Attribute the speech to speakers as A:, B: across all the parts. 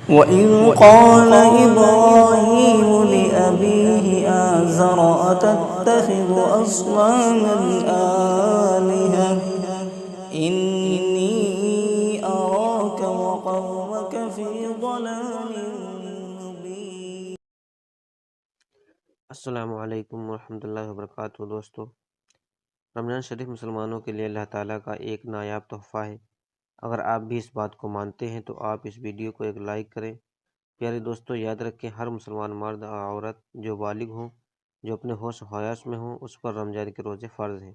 A: وَإِذْ قَالَ إِبْرَاهِيمُ لِأَبِيهِ آزَرَ أَتَتَّخِذُ أَصْنَامًا آلِهَةً إِنِّي أَرَاكَ وَقَوْمَكَ فِي ضَلَالٍ مُبِينٍ۔
B: السلام علیکم ورحمۃ اللہ وبرکاتہ۔ دوستو، رمضان شریف مسلمانوں کے لیے اللہ تعالیٰ کا ایک نایاب تحفہ ہے۔ اگر آپ بھی اس بات کو مانتے ہیں تو آپ اس ویڈیو کو ایک لائک کریں۔ پیارے دوستو، یاد رکھیں، ہر مسلمان مرد اور عورت جو بالغ ہوں، جو اپنے ہوش و حواس میں ہوں، اس پر رمضان کے روزے فرض ہیں،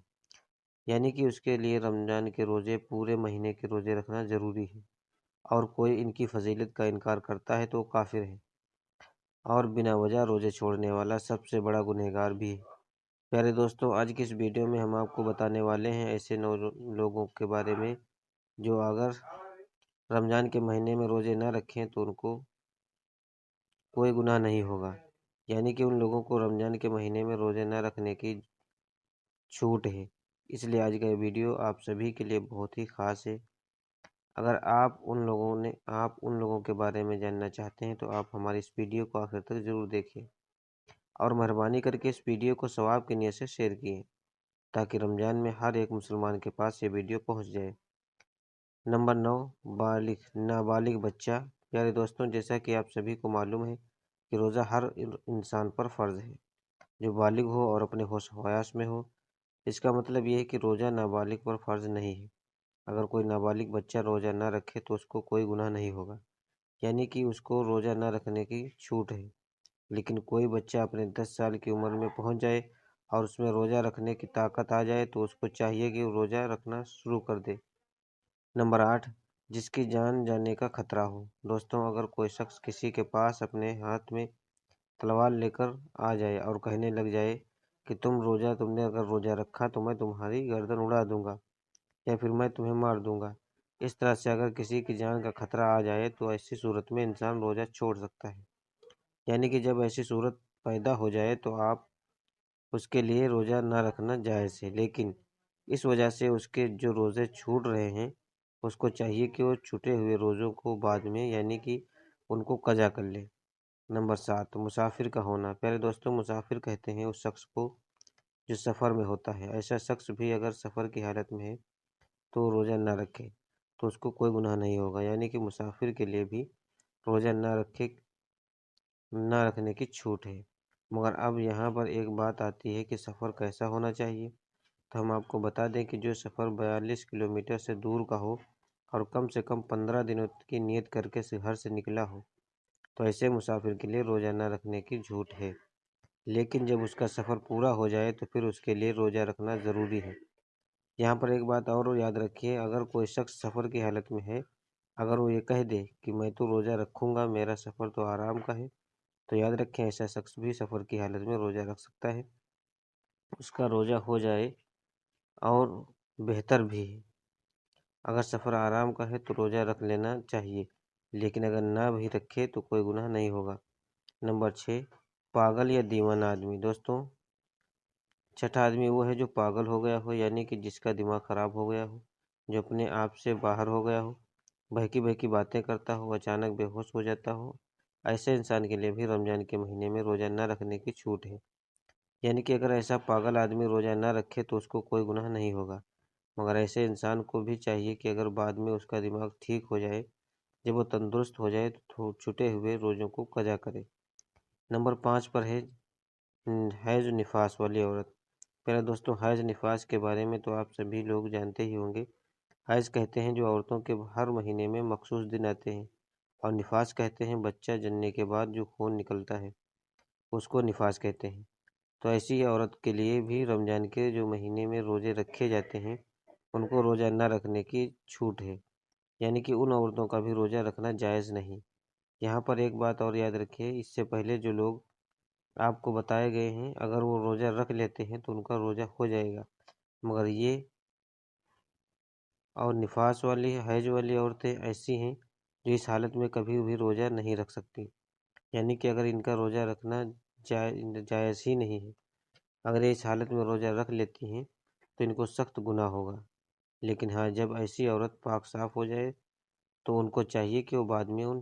B: یعنی کہ اس کے لیے رمضان کے روزے پورے مہینے کے روزے رکھنا ضروری ہے، اور کوئی ان کی فضیلت کا انکار کرتا ہے تو وہ کافر ہے، اور بنا وجہ روزے چھوڑنے والا سب سے بڑا گنہگار بھی ہے۔ پیارے دوستو، آج کی اس ویڈیو میں ہم آپ کو بتانے والے ہیں ایسے لوگوں کے بارے میں جو اگر رمضان کے مہینے میں روزے نہ رکھیں تو ان کو کوئی گناہ نہیں ہوگا، یعنی کہ ان لوگوں کو رمضان کے مہینے میں روزے نہ رکھنے کی چھوٹ ہے۔ اس لیے آج کا یہ ویڈیو آپ سبھی کے لیے بہت ہی خاص ہے۔ اگر آپ ان لوگوں کے بارے میں جاننا چاہتے ہیں تو آپ ہماری اس ویڈیو کو آخر تک ضرور دیکھیں، اور مہربانی کر کے اس ویڈیو کو ثواب کی نیت سے شیئر کیے تاکہ رمضان میں ہر ایک مسلمان کے پاس یہ ویڈیو پہنچ جائے۔ نمبر 9، نابالغ بچہ۔ پیارے دوستوں، جیسا کہ آپ سبھی کو معلوم ہے کہ روزہ ہر انسان پر فرض ہے جو بالغ ہو اور اپنے ہوش و حواس میں ہو۔ اس کا مطلب یہ ہے کہ روزہ نابالغ پر فرض نہیں ہے۔ اگر کوئی نابالغ بچہ روزہ نہ رکھے تو اس کو کوئی گناہ نہیں ہوگا، یعنی کہ اس کو روزہ نہ رکھنے کی چھوٹ ہے۔ لیکن کوئی بچہ اپنے 10 سال کی عمر میں پہنچ جائے اور اس میں روزہ رکھنے کی طاقت آ جائے تو اس کو چاہیے کہ وہ روزہ رکھنا شروع کر دے۔ نمبر 8، جس کی جان جانے کا خطرہ ہو۔ دوستوں، اگر کوئی شخص کسی کے پاس اپنے ہاتھ میں تلوار لے کر آ جائے اور کہنے لگ جائے کہ تم نے اگر روزہ رکھا تو میں تمہاری گردن اڑا دوں گا، یا پھر میں تمہیں مار دوں گا، اس طرح سے اگر کسی کی جان کا خطرہ آ جائے تو ایسی صورت میں انسان روزہ چھوڑ سکتا ہے، یعنی کہ جب ایسی صورت پیدا ہو جائے تو اس کے لیے روزہ نہ رکھنا جائز ہے، لیکن اس وجہ سے اس کے جو روزے چھوٹ رہے ہیں اس کو چاہیے کہ وہ چھوٹے ہوئے روزوں کو بعد میں یعنی کہ ان کو قضا کر لے۔ نمبر 7، مسافر کا ہونا۔ پیارے دوستوں، مسافر کہتے ہیں اس شخص کو جو سفر میں ہوتا ہے۔ ایسا شخص بھی اگر سفر کی حالت میں ہے تو روزہ نہ رکھے تو اس کو کوئی گناہ نہیں ہوگا، یعنی کہ مسافر کے لیے بھی روزہ نہ رکھنے کی چھوٹ ہے۔ مگر اب یہاں پر ایک بات آتی ہے کہ سفر کیسا ہونا چاہیے، تو ہم آپ کو بتا دیں کہ جو سفر 42 کلومیٹر سے دور کا ہو اور کم سے کم 15 دنوں کی نیت کر کے گھر سے نکلا ہو تو ایسے مسافر کے لیے روزہ نہ رکھنے کی چھوٹ ہے، لیکن جب اس کا سفر پورا ہو جائے تو پھر اس کے لیے روزہ رکھنا ضروری ہے۔ یہاں پر ایک بات اور یاد رکھیے، اگر کوئی شخص سفر کی حالت میں ہے، اگر وہ یہ کہہ دے کہ میں تو روزہ رکھوں گا، میرا سفر تو آرام کا ہے، تو یاد رکھیں ایسا شخص بھی سفر کی حالت میں روزہ رکھ سکتا ہے، اس کا روزہ ہو جائے اور بہتر بھی ہے۔ اگر سفر آرام کا ہے تو روزہ رکھ لینا چاہیے، لیکن اگر نہ بھی رکھے تو کوئی گناہ نہیں ہوگا۔ نمبر 6، پاگل یا دیوانہ آدمی۔ دوستوں، چھٹا آدمی وہ ہے جو پاگل ہو گیا ہو، یعنی کہ جس کا دماغ خراب ہو گیا ہو، جو اپنے آپ سے باہر ہو گیا ہو، بہکی باتیں کرتا ہو، اچانک بے ہوش ہو جاتا ہو۔ ایسے انسان کے لیے بھی رمضان کے مہینے میں روزہ نہ رکھنے کی چھوٹ ہے، یعنی کہ اگر ایسا پاگل آدمی روزہ نہ رکھے تو اس کو کوئی گناہ نہیں ہوگا، مگر ایسے انسان کو بھی چاہیے کہ اگر بعد میں اس کا دماغ ٹھیک ہو جائے، جب وہ تندرست ہو جائے تو چھٹے ہوئے روزوں کو قضا کرے۔ نمبر 5 پر ہے حیض و نفاس والی عورت۔ پہلے دوستوں، حیض نفاس کے بارے میں تو آپ سبھی لوگ جانتے ہی ہوں گے۔ حیض کہتے ہیں جو عورتوں کے ہر مہینے میں مخصوص دن آتے ہیں، اور نفاس کہتے ہیں بچہ جننے کے بعد جو خون نکلتا ہے اس کو نفاس کہتے ہیں۔ تو ایسی عورت کے لیے بھی رمضان کے جو مہینے میں روزے رکھے جاتے ہیں ان کو روزہ نہ رکھنے کی چھوٹ ہے، یعنی کہ ان عورتوں کا بھی روزہ رکھنا جائز نہیں۔ یہاں پر ایک بات اور یاد رکھیے، اس سے پہلے جو لوگ آپ کو بتائے گئے ہیں اگر وہ روزہ رکھ لیتے ہیں تو ان کا روزہ ہو جائے گا، مگر یہ اور نفاس والی حیض والی عورتیں ایسی ہیں جو اس حالت میں کبھی بھی روزہ نہیں رکھ سکتی، یعنی کہ اگر ان کا روزہ رکھنا جائز ہی نہیں ہے، اگر یہ اس حالت میں روزہ رکھ لیتی ہیں تو ان کو سخت گناہ ہوگا۔ لیکن ہاں، جب ایسی عورت پاک صاف ہو جائے تو ان کو چاہیے کہ وہ بعد میں ان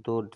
B: 2